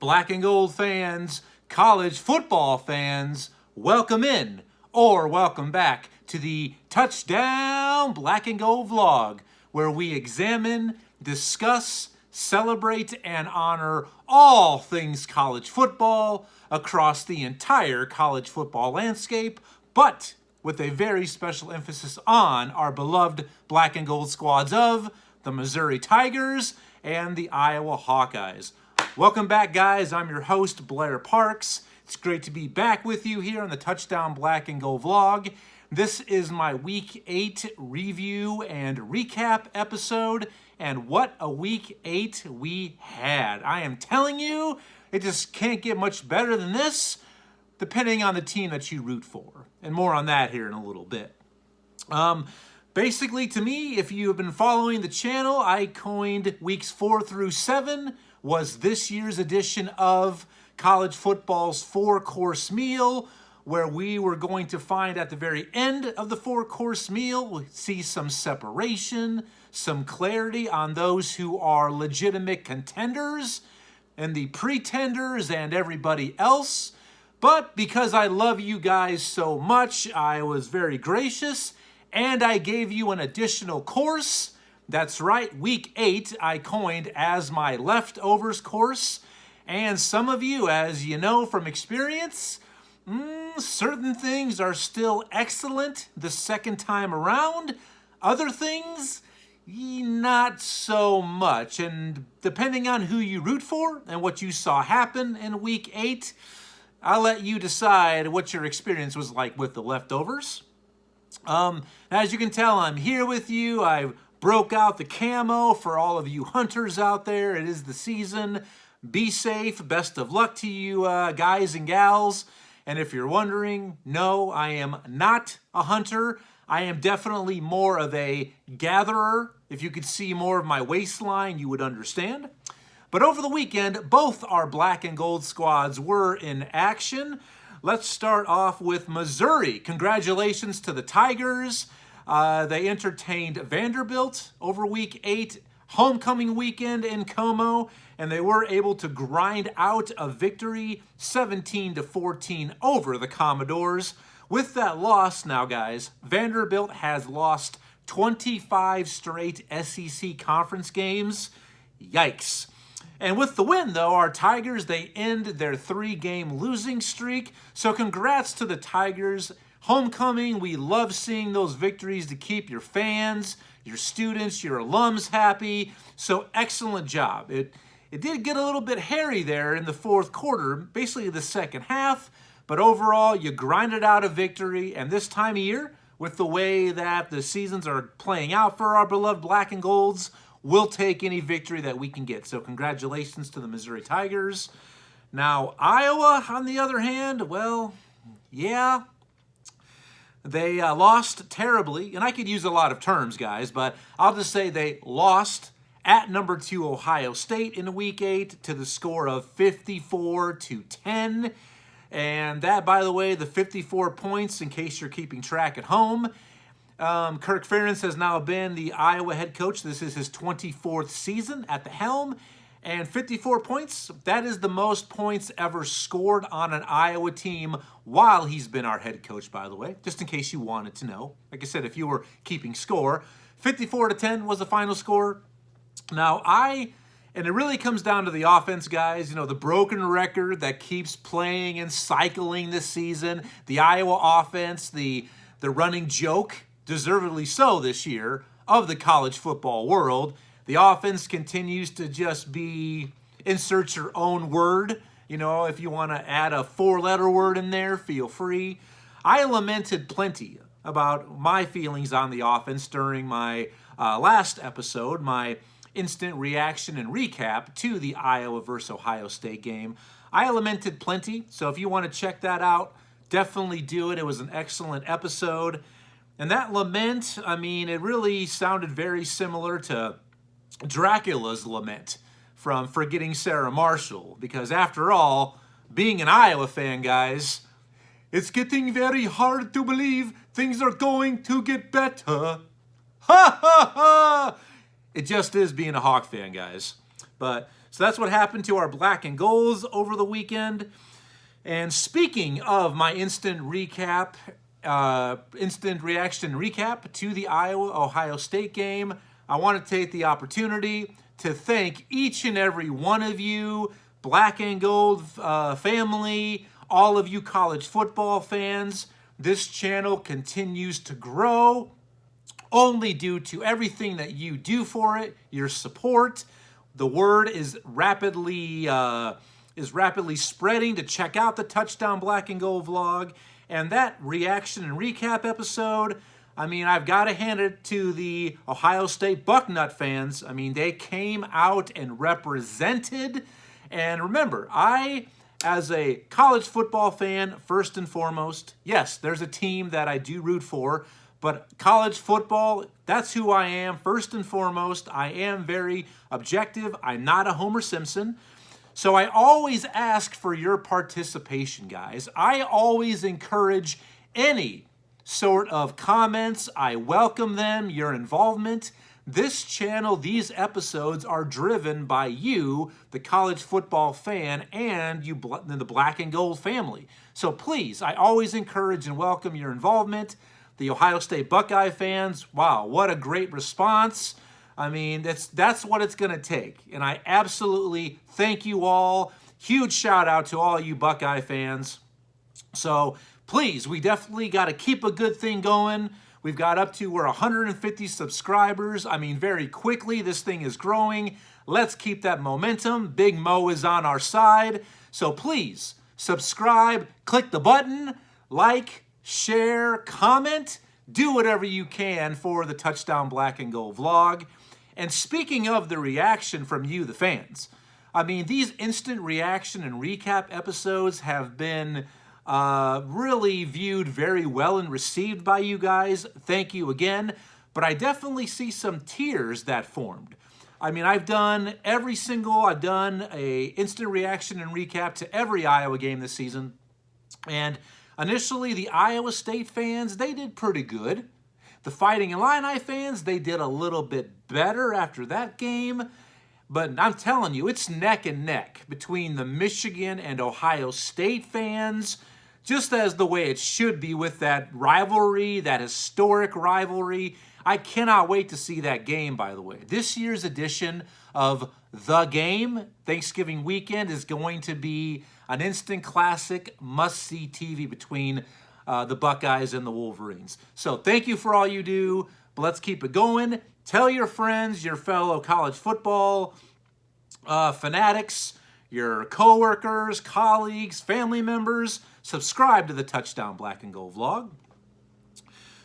Black and gold fans, college football fans, welcome in or welcome back to the Touchdown Black and Gold vlog, where we examine, discuss, celebrate, and honor all things college football across the entire college football landscape, but with a very special emphasis on our beloved black and gold squads of the Missouri Tigers and the Iowa Hawkeyes. Welcome back, guys. I'm your host, Blair Parks. It's great to be back with you here on the Touchdown Black and Gold vlog. This is my Week 8 review and recap episode, and what a Week 8 we had. I am telling you, it just can't get much better than this, depending on the team that you root for. And more on that here in a little bit. Basically, to me, if you have been following the channel, I coined weeks 4 through 7 was this year's edition of college football's 4-course meal, where we were going to find at the very end of the 4-course meal, we'll see some separation, some clarity on those who are legitimate contenders and the pretenders and everybody else. But because I love you guys so much, I was very gracious and I gave you an additional course. That's right, Week 8 I coined as my leftovers course. And some of you, as you know from experience, certain things are still excellent the second time around. Other things, not so much. And depending on who you root for and what you saw happen in Week 8, I'll let you decide what your experience was like with the leftovers. As you can tell, I'm here with you. I broke out the camo for all of you hunters out there. It is the season. Be safe. Best of luck to you guys and gals. And if you're wondering, no, I am not a hunter. I am definitely more of a gatherer. If you could see more of my waistline, you would understand. But over the weekend, both our black and gold squads were in action. Let's start off with Missouri. Congratulations to the Tigers. They entertained Vanderbilt over Week 8, homecoming weekend in Como, and they were able to grind out a victory 17-14 over the Commodores. With that loss now, guys, Vanderbilt has lost 25 straight SEC conference games. Yikes. And with the win, though, our Tigers, they end their 3-game losing streak. So congrats to the Tigers. Homecoming, we love seeing those victories to keep your fans, your students, your alums happy. So excellent job. It did get a little bit hairy there in the fourth quarter, basically the second half. But overall, you grinded out a victory. And this time of year, with the way that the seasons are playing out for our beloved black and golds, we'll take any victory that we can get. So congratulations to the Missouri Tigers. Now, Iowa, on the other hand, well, yeah, they lost terribly. And I could use a lot of terms, guys, but I'll just say they lost at number 2 Ohio State in Week 8 to the score of 54-10. And that, by the way, the 54 points, in case you're keeping track at home, Kirk Ferentz has now been the Iowa head coach. This is his 24th season at the helm. And 54 points, that is the most points ever scored on an Iowa team while he's been our head coach, by the way, just in case you wanted to know. Like I said, if you were keeping score, 54-10 was the final score. Now, and it really comes down to the offense, guys. You know, the broken record that keeps playing and cycling this season, the Iowa offense, the running joke, deservedly so this year, of the college football world. The offense continues to just be, insert your own word. You know, if you want to add a 4-letter word in there, feel free. I lamented plenty about my feelings on the offense during my last episode, my instant reaction and recap to the Iowa versus Ohio State game. I lamented plenty, so if you want to check that out, definitely do it. It was an excellent episode. And that lament, I mean, it really sounded very similar to Dracula's lament from Forgetting Sarah Marshall. Because after all, being an Iowa fan, guys, it's getting very hard to believe things are going to get better. Ha ha ha! It just is being a Hawk fan, guys. But So that's what happened to our black and golds over the weekend. And speaking of my instant reaction recap to the Iowa-Ohio State game, I want to take the opportunity to thank each and every one of you, black and gold family, all of you college football fans. This channel continues to grow only due to everything that you do for it, your support. The word is rapidly spreading to check out the Touchdown Black and Gold vlog. And that reaction and recap episode, I mean, I've got to hand it to the Ohio State Bucknut fans. I mean, they came out and represented. And remember, I, as a college football fan, first and foremost, yes, there's a team that I do root for, but college football, that's who I am. First and foremost, I am very objective. I'm not a Homer Simpson. So I always ask for your participation, guys. I always encourage any sort of comments. I welcome them, your involvement. This channel, these episodes are driven by you, the college football fan, and you, the black and gold family. So please, I always encourage and welcome your involvement. The Ohio State Buckeye fans, wow, what a great response. I mean, that's what it's going to take. And I absolutely thank you all. Huge shout out to all you Buckeye fans. So please, we definitely got to keep a good thing going. We've got up to, we're 150 subscribers. I mean, very quickly, this thing is growing. Let's keep that momentum. Big Mo is on our side. So please, subscribe, click the button, like, share, comment, do whatever you can for the Touchdown Black and Gold vlog. And speaking of the reaction from you, the fans, I mean, these instant reaction and recap episodes have been really viewed very well and received by you guys. Thank you again. But I definitely see some tiers that formed. I mean, I've done a instant reaction and recap to every Iowa game this season. And initially, the Iowa State fans, they did pretty good. The Fighting Illini fans, they did a little bit better after that game. But I'm telling you, it's neck and neck between the Michigan and Ohio State fans, just as the way it should be with that rivalry, that historic rivalry. I cannot wait to see that game, by the way. This year's edition of The Game, Thanksgiving weekend, is going to be an instant classic, must-see TV between the Buckeyes and the Wolverines. So thank you for all you do, but let's keep it going. Tell your friends, your fellow college football fanatics, your coworkers, colleagues, family members, subscribe to the Touchdown Black and Gold vlog.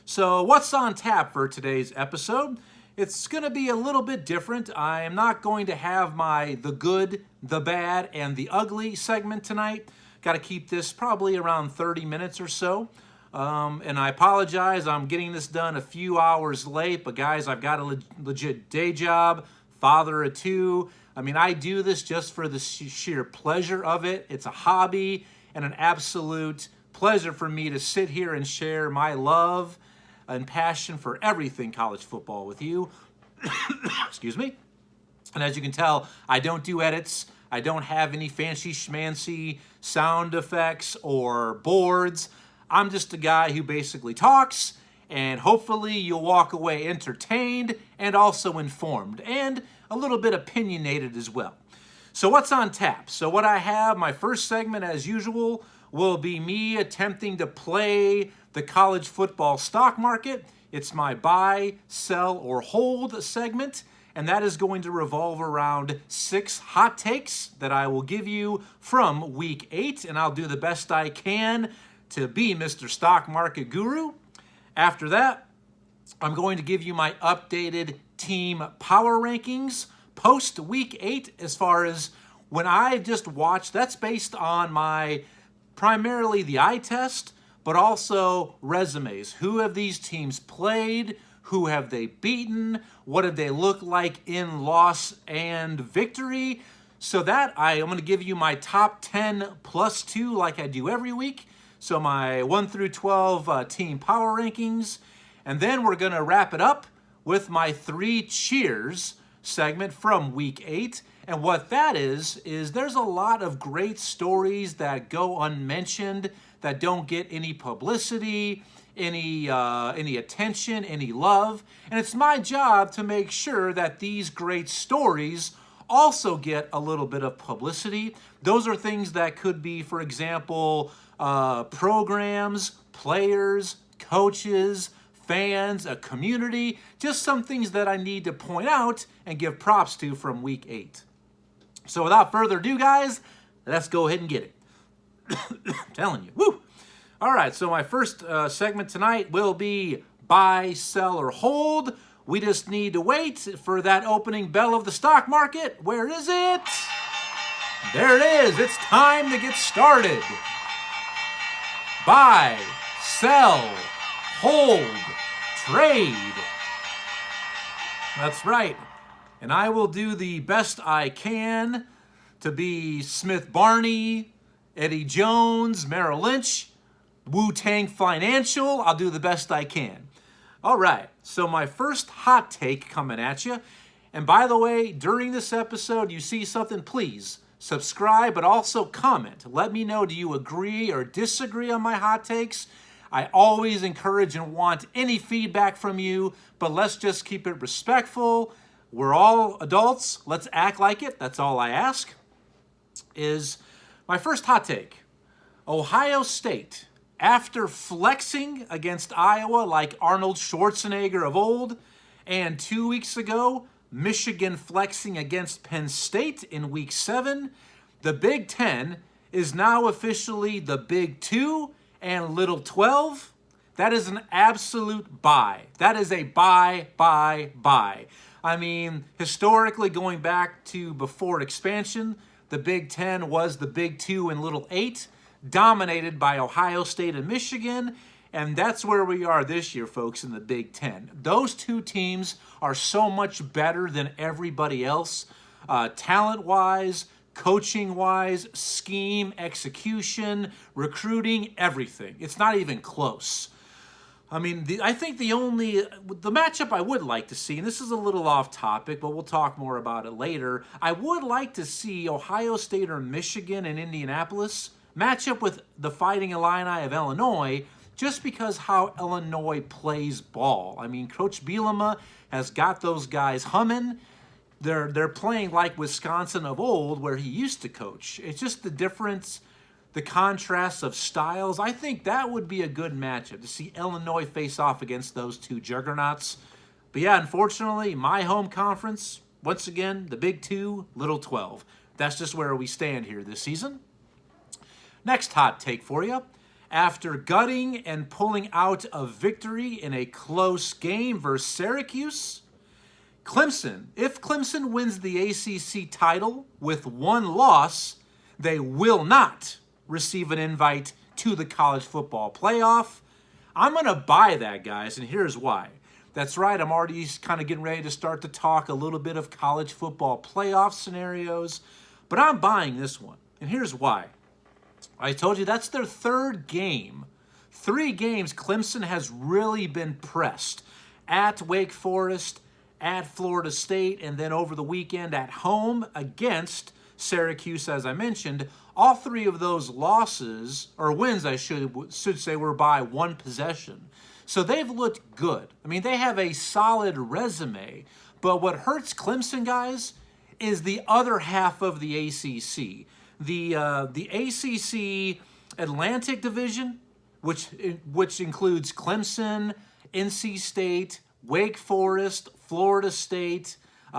So what's on tap for today's episode? It's going to be a little bit different. I am not going to have my the good, the bad, and the ugly segment tonight. Got to keep this probably around 30 minutes or so. And I apologize, I'm getting this done a few hours late, but guys, I've got a legit day job, father of two. I mean, I do this just for the sheer pleasure of it. It's a hobby and an absolute pleasure for me to sit here and share my love and passion for everything college football with you. Excuse me. And as you can tell, I don't do edits. I don't have any fancy schmancy sound effects or boards. I'm just a guy who basically talks, and hopefully you'll walk away entertained and also informed and a little bit opinionated as well. So what's on tap? So what I have, my first segment as usual, will be me attempting to play the college football stock market. It's my buy, sell, or hold segment, and that is going to revolve around 6 hot takes that I will give you from week 8, and I'll do the best I can to be Mr. Stock Market Guru. After that, I'm going to give you my updated team power rankings post week 8 as far as when I just watched. That's based on my primarily the eye test, but also resumes. Who have these teams played? Who have they beaten? What did they look like in loss and victory? So that I'm going to give you my top 10 plus 2 like I do every week. So my 1 through 12 team power rankings. And then we're going to wrap it up with my 3 cheers segment from week 8. And what that is there's a lot of great stories that go unmentioned, that don't get any publicity, any attention, any love. And it's my job to make sure that these great stories also get a little bit of publicity. Those are things that could be, for example, programs, players, coaches, fans, a community, just some things that I need to point out and give props to from week 8. So without further ado, guys, let's go ahead and get it. I'm telling you, woo! All right, so my first segment tonight will be buy, sell, or hold. We just need to wait for that opening bell of the stock market. Where is it? There it is. It's time to get started. Buy, sell, hold, trade. That's right. And I will do the best I can to be Smith Barney, Eddie Jones, Merrill Lynch, Wu-Tang Financial. I'll do the best I can. All right, so my first hot take coming at you. And by the way, during this episode, you see something, please subscribe, but also comment. Let me know, do you agree or disagree on my hot takes? I always encourage and want any feedback from you, but let's just keep it respectful. We're all adults. Let's act like it. That's all I ask. Is my first hot take. Ohio State, after flexing against Iowa like Arnold Schwarzenegger of old, and 2 weeks ago, Michigan flexing against Penn State in week 7, the Big Ten is now officially the Big 2 and Little 12. That is an absolute buy. That is a buy. I mean, historically, going back to before expansion, the Big Ten was the Big 2 and Little 8, dominated by Ohio State and Michigan, and that's where we are this year, folks, in the Big Ten. Those two teams are so much better than everybody else, talent-wise, coaching-wise, scheme, execution, recruiting, everything. It's not even close. I mean, I think the matchup I would like to see, and this is a little off topic, but we'll talk more about it later. I would like to see Ohio State or Michigan and Indianapolis match up with the Fighting Illini of Illinois, just because how Illinois plays ball. I mean, Coach Bielema has got those guys humming. They're playing like Wisconsin of old, where he used to coach. It's just the difference, the contrast of styles. I think that would be a good matchup, to see Illinois face off against those two juggernauts. But yeah, unfortunately, my home conference, once again, the Big 2, Little 12. That's just where we stand here this season. Next hot take for you. After gutting and pulling out a victory in a close game versus Syracuse, Clemson, if Clemson wins the ACC title with one loss, they will not receive an invite to the college football playoff. I'm going to buy that, guys, and here's why. That's right, I'm already kind of getting ready to start to talk a little bit of college football playoff scenarios, but I'm buying this one, and here's why. I told you that's their third game. 3 games Clemson has really been pressed. At Wake Forest, at Florida State, and then over the weekend at home against Syracuse, as I mentioned. All 3 of those losses, or wins I should say, were by 1 possession. So they've looked good. I mean, they have a solid resume. But what hurts Clemson, guys, is the other half of the ACC. The ACC Atlantic Division, which includes Clemson, NC State, Wake Forest, Florida State,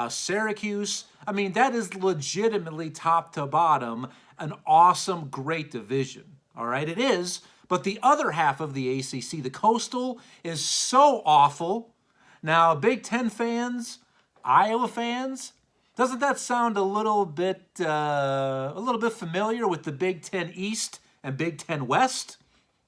Syracuse. I mean, that is legitimately top to bottom an awesome, great division. All right, it is. But the other half of the ACC, the Coastal, is so awful. Now, Big Ten fans, Iowa fans, doesn't that sound a little bit familiar with the Big Ten East and Big Ten West?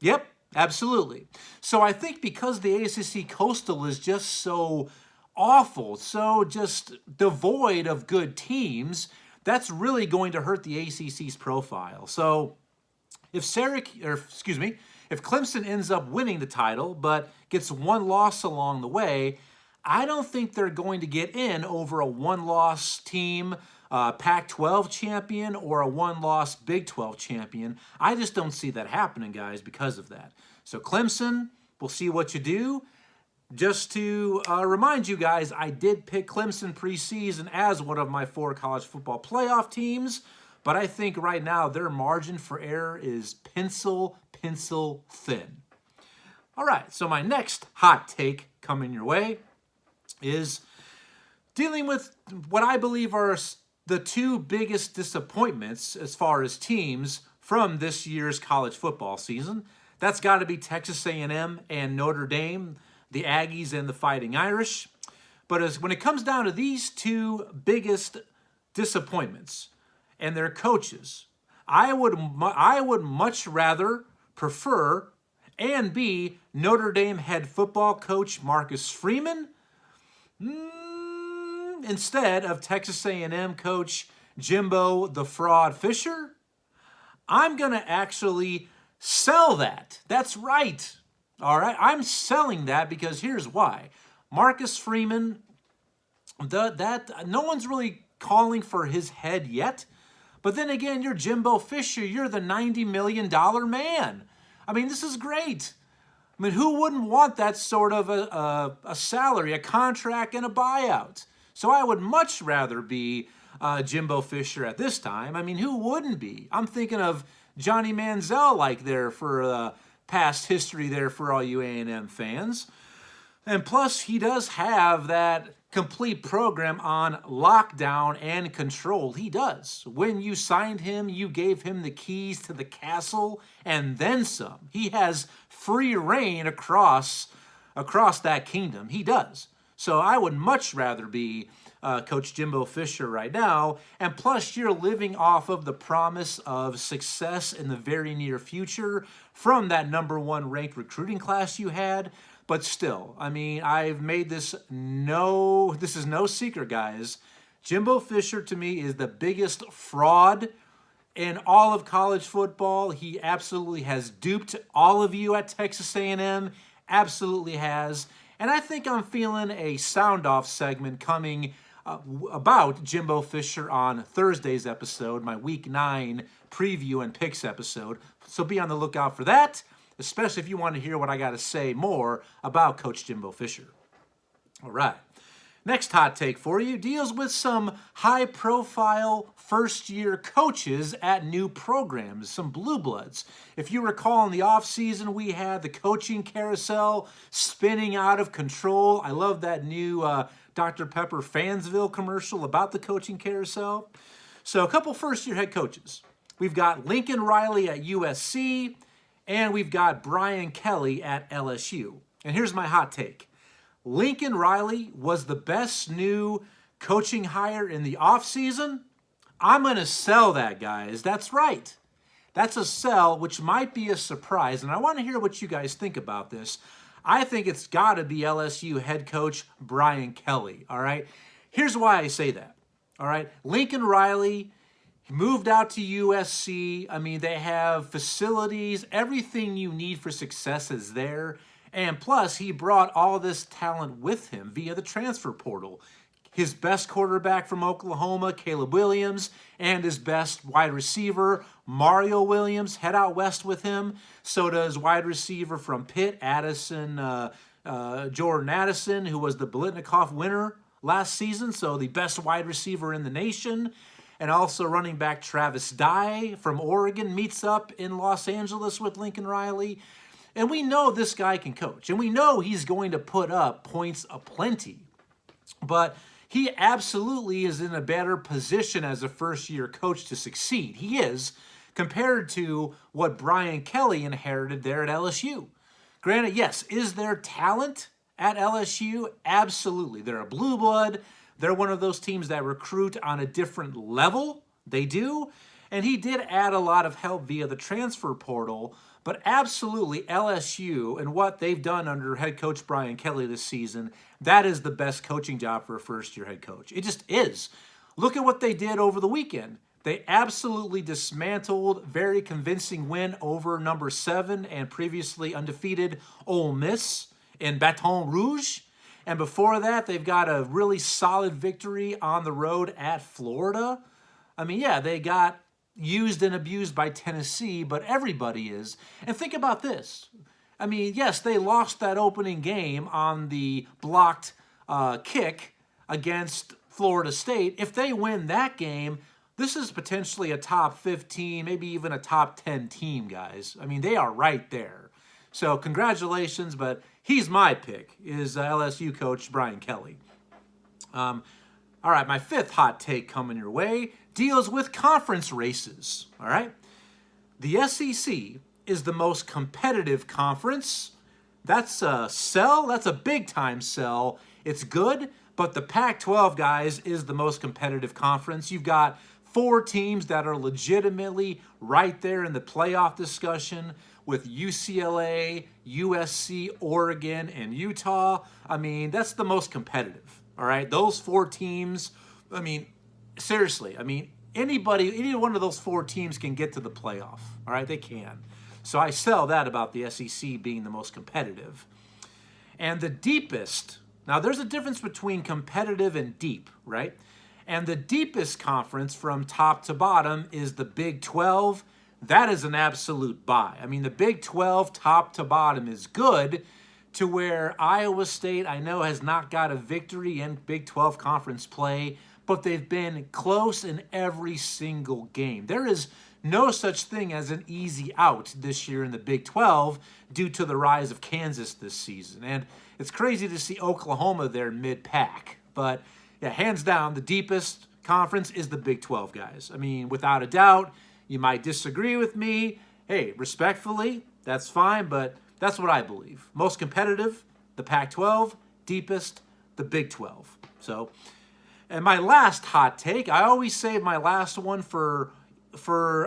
Yep, absolutely. So I think because the ACC Coastal is just so awful, so just devoid of good teams, that's really going to hurt the ACC's profile. So if Clemson ends up winning the title but gets 1 loss along the way, I don't think they're going to get in over a 1-loss team Pac-12 champion or a one-loss Big 12 champion. I just don't see that happening, guys, because of that. So Clemson, we'll see what you do. Just to remind you guys, I did pick Clemson preseason as one of my 4 college football playoff teams, but I think right now their margin for error is pencil thin. All right, so my next hot take coming your way is dealing with what I believe are the 2 biggest disappointments as far as teams from this year's college football season. That's got to be Texas A&M and Notre Dame, the Aggies and the Fighting Irish. But when it comes down to these 2 biggest disappointments and their coaches, I would much rather prefer and be Notre Dame head football coach Marcus Freeman instead of Texas A&M coach Jimbo the Fraud Fisher. I'm going to actually sell that. That's right. All right, I'm selling that because here's why. Marcus Freeman, no one's really calling for his head yet. But then again, you're Jimbo Fisher. You're the $90 million man. I mean, this is great. I mean, who wouldn't want that sort of a salary, a contract, and a buyout? So I would much rather be Jimbo Fisher at this time. I mean, who wouldn't be? I'm thinking of Johnny Manziel like there for past history there for all you A&M fans. And plus, he does have that complete program on lockdown and control. He does. When you signed him, you gave him the keys to the castle and then some. He has free reign across that kingdom. He does. So I would much rather be Coach Jimbo Fisher right now. And plus, you're living off of the promise of success in the very near future from that #1 ranked recruiting class you had. But still, I mean, I've made this is no secret, guys. Jimbo Fisher, to me, is the biggest fraud in all of college football. He absolutely has duped all of you at Texas A&M. Absolutely has. And I think I'm feeling a sound-off segment coming about Jimbo Fisher on Thursday's episode, my Week 9 preview and picks episode. So be on the lookout for that, especially if you want to hear what I got to say more about Coach Jimbo Fisher. All right. Next hot take for you deals with some high-profile first-year coaches at new programs, some blue bloods. If you recall, in the offseason, we had the coaching carousel spinning out of control. I love that new Dr. Pepper Fansville commercial about the coaching carousel. So a couple first-year head coaches. We've got Lincoln Riley at USC, and we've got Brian Kelly at LSU. And here's my hot take. Lincoln Riley was the best new coaching hire in the offseason. I'm going to sell that, guys. That's right. That's a sell, which might be a surprise. And I want to hear what you guys think about this. I think it's got to be LSU head coach Brian Kelly, all right? Here's why I say that, all right? Lincoln Riley moved out to USC. I mean, they have facilities. Everything you need for success is there. And plus, he brought all this talent with him via the transfer portal. His best quarterback from Oklahoma, Caleb Williams, and his best wide receiver, Mario Williams, head out west with him. So does wide receiver from Pitt, Jordan Addison, who was the Biletnikoff winner last season, so the best wide receiver in the nation. And also running back Travis Dye from Oregon meets up in Los Angeles with Lincoln Riley. And we know this guy can coach, and we know he's going to put up points aplenty. But he absolutely is in a better position as a first-year coach to succeed. He is, compared to what Brian Kelly inherited there at LSU. Granted, yes, is there talent at LSU? Absolutely. They're a blue blood. They're one of those teams that recruit on a different level. They do. And he did add a lot of help via the transfer portal. But absolutely, LSU and what they've done under head coach Brian Kelly this season, that is the best coaching job for a first-year head coach. It just is. Look at what they did over the weekend. They absolutely dismantled, very convincing win over number 7 and previously undefeated Ole Miss in Baton Rouge. And before that, they've got a really solid victory on the road at Florida. I mean, yeah, they got used and abused by Tennessee, but everybody is. And think about this. I mean, yes, they lost that opening game on the blocked kick against Florida State. If they win that game, this is potentially a top 15, maybe even a top 10 team, guys. I mean, they are right there. So congratulations, but he's my pick, is LSU coach Brian Kelly. All right, my fifth hot take coming your way deals with conference races, all right? The SEC is the most competitive conference. That's a sell. That's a big-time sell. It's good, but the Pac-12, guys, is the most competitive conference. You've got 4 teams that are legitimately right there in the playoff discussion with UCLA, USC, Oregon, and Utah. I mean, that's the most competitive, all right? Those 4 teams, I mean, seriously, I mean, any one of those 4 teams can get to the playoff, all right? They can. So I sell that about the SEC being the most competitive. And the deepest, now there's a difference between competitive and deep, right? And the deepest conference from top to bottom is the Big 12. That is an absolute buy. I mean, the Big 12 top to bottom is good to where Iowa State, I know, has not got a victory in Big 12 conference play, but they've been close in every single game. There is no such thing as an easy out this year in the Big 12 due to the rise of Kansas this season. And it's crazy to see Oklahoma there mid-pack. But yeah, hands down, the deepest conference is the Big 12, guys. I mean, without a doubt, you might disagree with me. Hey, respectfully, that's fine, but that's what I believe. Most competitive, the Pac-12. Deepest, the Big 12. So, and my last hot take, I always save my last one for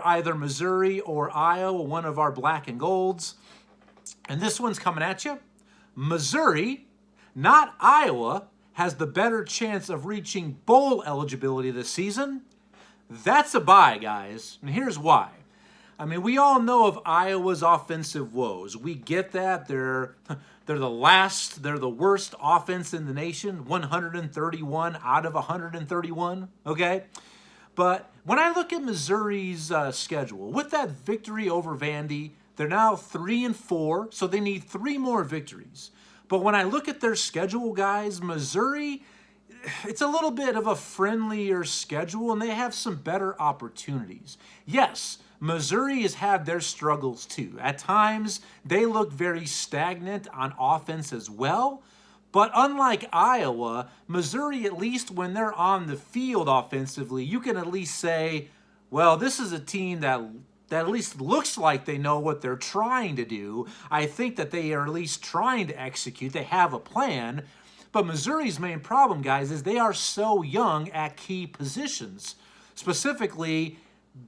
either Missouri or Iowa, one of our black and golds. And this one's coming at you. Missouri, not Iowa, has the better chance of reaching bowl eligibility this season. That's a buy, guys. And here's why. I mean, we all know of Iowa's offensive woes. We get that. They're the worst offense in the nation, 131 out of 131, okay? But when I look at Missouri's schedule, with that victory over Vandy, they're now 3-4, so they need 3 more victories. But when I look at their schedule, guys, Missouri, it's a little bit of a friendlier schedule, and they have some better opportunities. Yes, Missouri has had their struggles too. At times, they look very stagnant on offense as well. But unlike Iowa, Missouri, at least when they're on the field offensively, you can at least say, well, this is a team that at least looks like they know what they're trying to do. I think that they are at least trying to execute. They have a plan. But Missouri's main problem, guys, is they are so young at key positions, specifically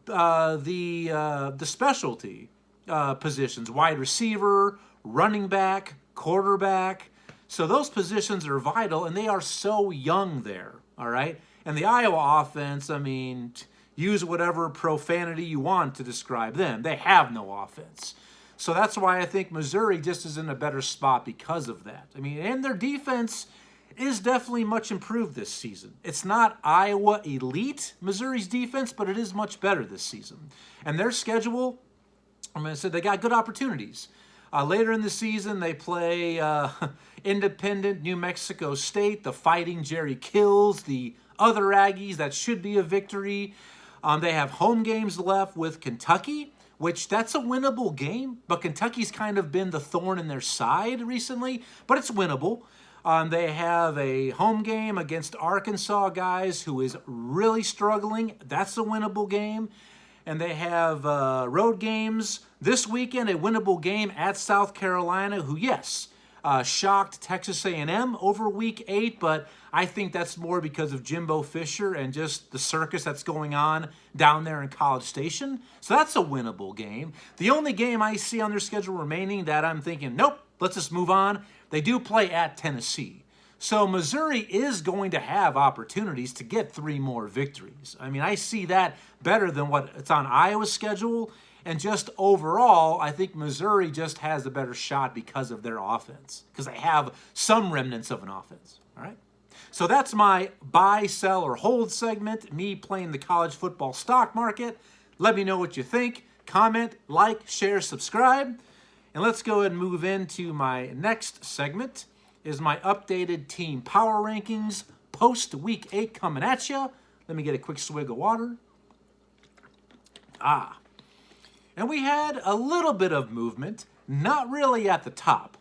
the specialty positions, wide receiver, running back, quarterback. So those positions are vital, and they are so young there, all right? And the Iowa offense, I mean, use whatever profanity you want to describe them. They have no offense. So that's why I think Missouri just is in a better spot because of that. I mean, and their defense is definitely much improved this season. It's not Iowa elite, Missouri's defense, but it is much better this season. And their schedule, I'm going to say they got good opportunities. Later in the season, they play independent New Mexico State, the Fighting Jerry Kills, the other Aggies. That should be a victory. They have home games left with Kentucky, which that's a winnable game, but Kentucky's kind of been the thorn in their side recently, but it's winnable. They have a home game against Arkansas, guys, who is really struggling. That's a winnable game. And they have road games this weekend, a winnable game at South Carolina, who, yes, shocked Texas A&M over Week 8, but I think that's more because of Jimbo Fisher and just the circus that's going on down there in College Station. So that's a winnable game. The only game I see on their schedule remaining that I'm thinking, nope, let's just move on, they do play at Tennessee. So Missouri is going to have opportunities to get 3 more victories. I mean, I see that better than what it's on Iowa's schedule. And just overall, I think Missouri just has a better shot because of their offense, because they have some remnants of an offense. All right. So that's my buy, sell, or hold segment, me playing the college football stock market. Let me know what you think. Comment, like, share, subscribe. And let's go ahead and move into my next segment, is my updated team power rankings post Week 8 coming at you. Let me get a quick swig of water. And we had a little bit of movement, not really at the top.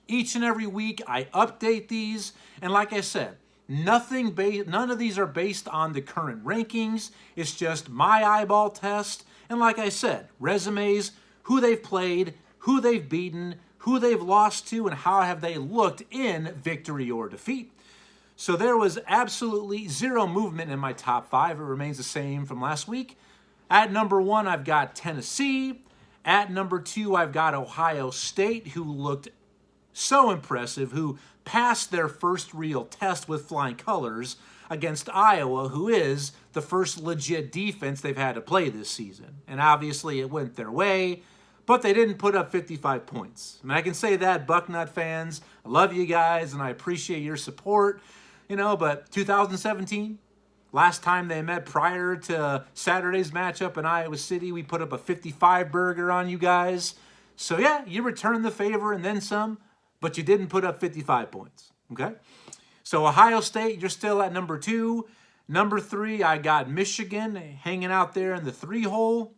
Each and every week I update these, and like I said, none of these are based on the current rankings. It's just my eyeball test, and like I said, resumes, who they've played, who they've beaten, who they've lost to, and how have they looked in victory or defeat. So there was absolutely zero movement in my top 5. It remains the same from last week. At number 1, I've got Tennessee. At number 2, I've got Ohio State, who looked so impressive, who passed their first real test with flying colors against Iowa, who is the first legit defense they've had to play this season. And obviously it went their way, but they didn't put up 55 points. I mean, I can say that, Bucknut fans. I love you guys, and I appreciate your support. But 2017, last time they met prior to Saturday's matchup in Iowa City, we put up a 55 burger on you guys. So yeah, you returned the favor and then some, but you didn't put up 55 points, okay? So Ohio State, you're still at number 2. Number 3, I got Michigan hanging out there in the 3-hole.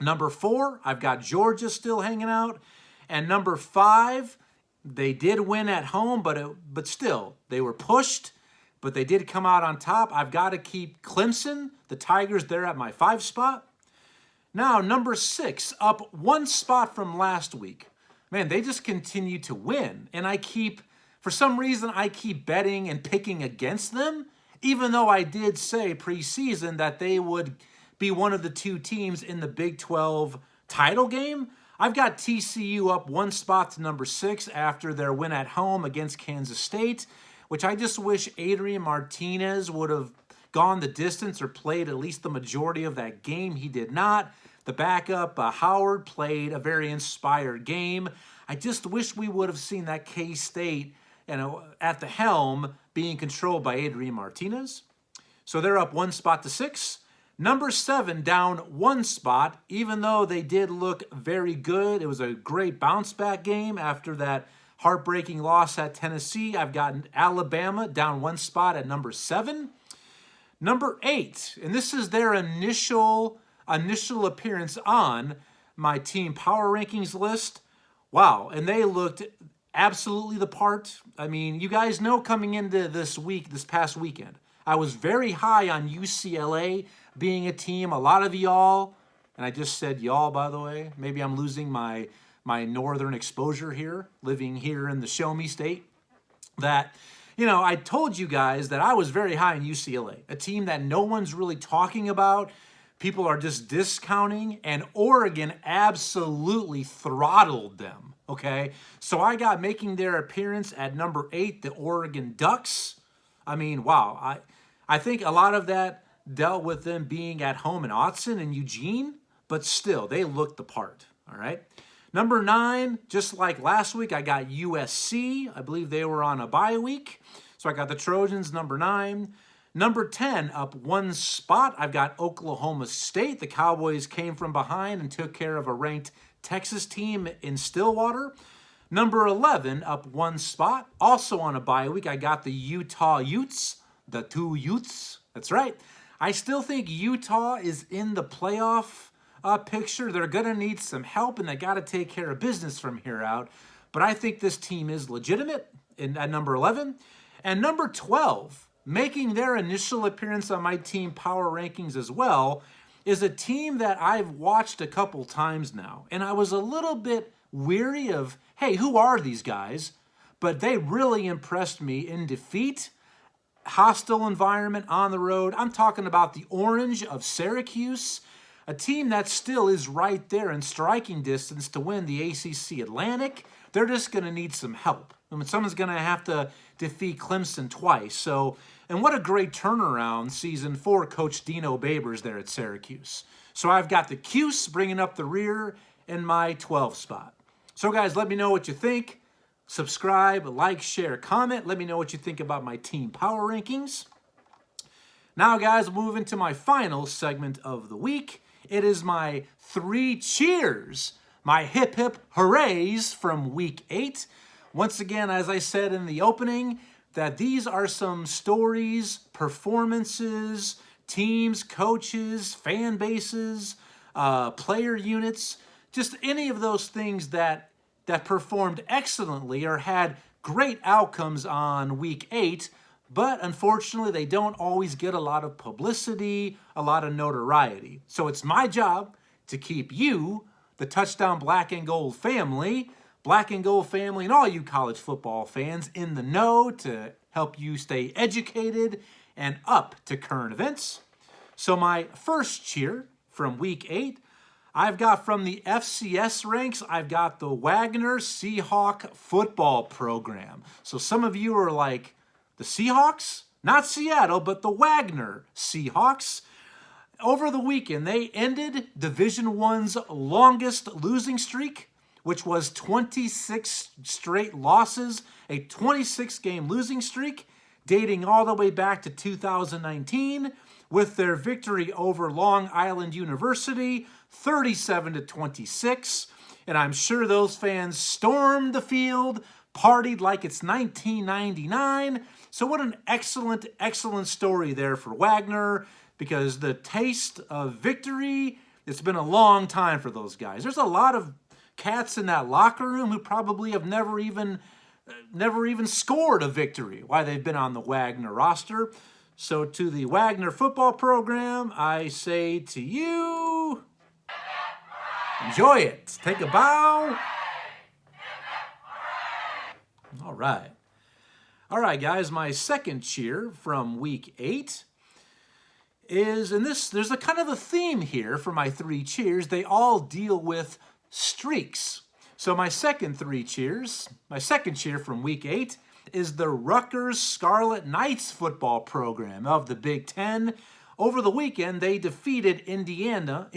Number 4, I've got Georgia still hanging out. And number 5, they did win at home, but still, they were pushed, but they did come out on top. I've got to keep Clemson, the Tigers, there at my 5 spot. Now, number 6, up 1 spot from last week. Man, they just continue to win. And for some reason, I keep betting and picking against them, even though I did say preseason that they would be one of the 2 teams in the Big 12 title game. I've got TCU up 1 spot to number 6 after their win at home against Kansas State, which I just wish Adrian Martinez would have gone the distance or played at least the majority of that game. He did not. The backup, Howard, played a very inspired game. I just wish we would have seen that K-State, at the helm being controlled by Adrian Martinez. So they're up 1 spot to 6. Number 7 down 1 spot, even though they did look very good. It was a great bounce back game after that heartbreaking loss at Tennessee. I've gotten Alabama down 1 spot at number 7. Number 8, and this is their initial appearance on my team power rankings list. Wow, and they looked absolutely the part. I mean, you guys know coming into this past weekend, I was very high on UCLA being a team. A lot of y'all, and I just said y'all, by the way, maybe I'm losing my northern exposure here, living here in the show me state, that, I told you guys that I was very high in UCLA, a team that no one's really talking about. People are just discounting, and Oregon absolutely throttled them, okay? So I got making their appearance at number 8, the Oregon Ducks. I mean, wow. I think a lot of that dealt with them being at home in Autzen and Eugene, but still, they looked the part, all right? Number 9, just like last week, I got USC. I believe they were on a bye week. So I got the Trojans, number 9. Number 10, up 1 spot, I've got Oklahoma State. The Cowboys came from behind and took care of a ranked Texas team in Stillwater. Number 11, up 1 spot, also on a bye week, I got the Utah Utes, the 2 Utes. That's right. I still think Utah is in the playoff picture. They're going to need some help, and they got to take care of business from here out. But I think this team is legitimate at number 11. And number 12, making their initial appearance on my team power rankings as well, is a team that I've watched a couple times now. And I was a little bit weary of, hey, who are these guys? But they really impressed me in defeat, hostile environment on the road. I'm talking about the Orange of Syracuse, a team that still is right there in striking distance to win the ACC Atlantic. They're just going to need some help. I mean, someone's going to have to defeat Clemson twice. So, and what a great turnaround season for Coach Dino Babers there at Syracuse. So I've got the Cuse bringing up the rear in my 12 spot. So guys, let me know what you think. Subscribe, like, share, comment. Let me know what you think about my team power rankings. Now guys, we'll move into my final segment of the week. It is my 3 cheers, my hip hip hoorays from week 8. Once again, as I said in the opening, that these are some stories, performances, teams, coaches, fan bases, player units, just any of those things that performed excellently or had great outcomes on week 8, but unfortunately they don't always get a lot of publicity, a lot of notoriety. So it's my job to keep you, the Touchdown Black and Gold family, and all you college football fans in the know, to help you stay educated and up to current events. So my first cheer from week 8, I've got from the FCS ranks, I've got the Wagner Seahawk football program. So some of you are like, the Seahawks? Not Seattle, but the Wagner Seahawks. Over the weekend, they ended Division I's longest losing streak, which was 26 straight losses, a 26-game losing streak dating all the way back to 2019, with their victory over Long Island University, 37-26. And I'm sure those fans stormed the field, partied like it's 1999. So what an excellent, excellent story there for Wagner, because the taste of victory, it's been a long time for those guys. There's a lot of cats in that locker room who probably have never even scored a victory while they've been on the Wagner roster. So to the Wagner football program, I say to you, enjoy it. Take a bow. All right. All right, guys, my second cheer from week 8 is, and there's a kind of a theme here for my 3 cheers. They all deal with streaks. So my second cheer from week 8 is the Rutgers Scarlet Knights football program of the Big Ten. Over the weekend, they defeated Indiana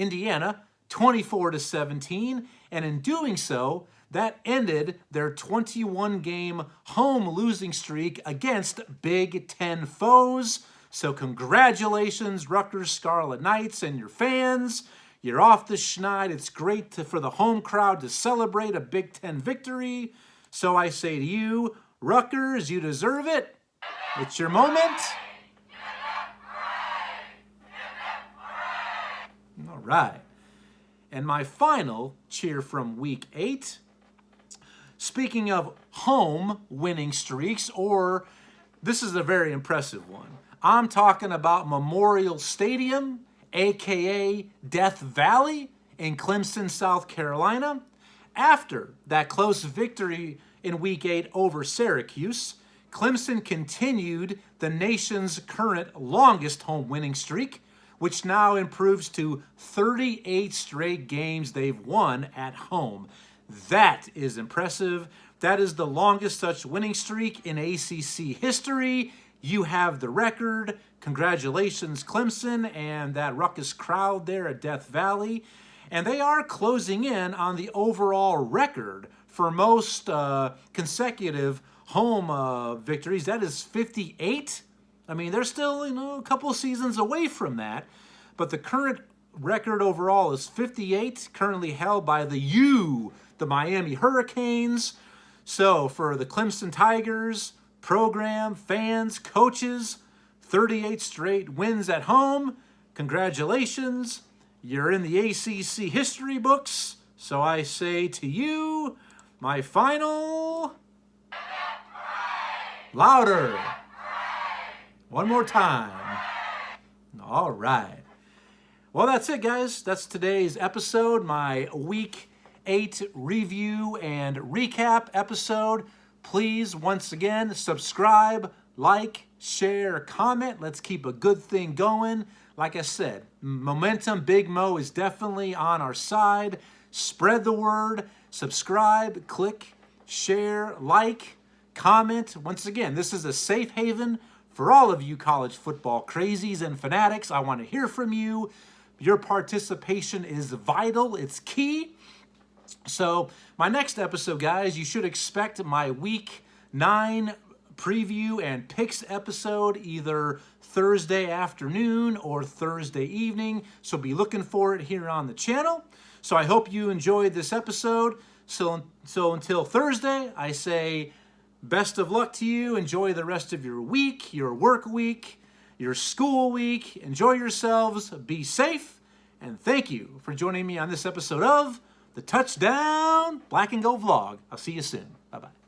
24-17, and in doing so, that ended their 21-game home losing streak against Big Ten foes. So congratulations, Rutgers Scarlet Knights and your fans. You're off the schneid. It's great for the home crowd to celebrate a Big Ten victory. So I say to you, Rutgers, you deserve it. It's your moment. All right. And my final cheer from week 8, speaking of home winning streaks, or this is a very impressive one. I'm talking about Memorial Stadium, a.k.a. Death Valley in Clemson, South Carolina. After that close victory in week 8 over Syracuse, Clemson continued the nation's current longest home winning streak, which now improves to 38 straight games they've won at home. That is impressive. That is the longest such winning streak in ACC history. You have the record. Congratulations, Clemson, and that ruckus crowd there at Death Valley. And they are closing in on the overall record for most consecutive home victories. That is 58. I mean, they're still, a couple seasons away from that. But the current record overall is 58, currently held by the Miami Hurricanes. So for the Clemson Tigers, program, fans, coaches, 38 straight wins at home. Congratulations. You're in the ACC history books. So I say to you, my final... Louder. One more time. All right. Well, that's it, guys. That's today's episode, my Week 8 review and recap episode. Please, once again, subscribe, like, share, comment. Let's keep a good thing going. Like I said, momentum, Big Mo is definitely on our side. Spread the word, subscribe, click, share, like, comment. Once again, this is a safe haven for all of you college football crazies and fanatics. I want to hear from you. Your participation is vital. It's key. So my next episode, guys, you should expect my Week 9 preview and picks episode either Thursday afternoon or Thursday evening. So be looking for it here on the channel. So I hope you enjoyed this episode. So until Thursday, I say best of luck to you. Enjoy the rest of your week, your work week, your school week. Enjoy yourselves. Be safe. And thank you for joining me on this episode of the Touchdown Black and Gold Vlog. I'll see you soon. Bye-bye.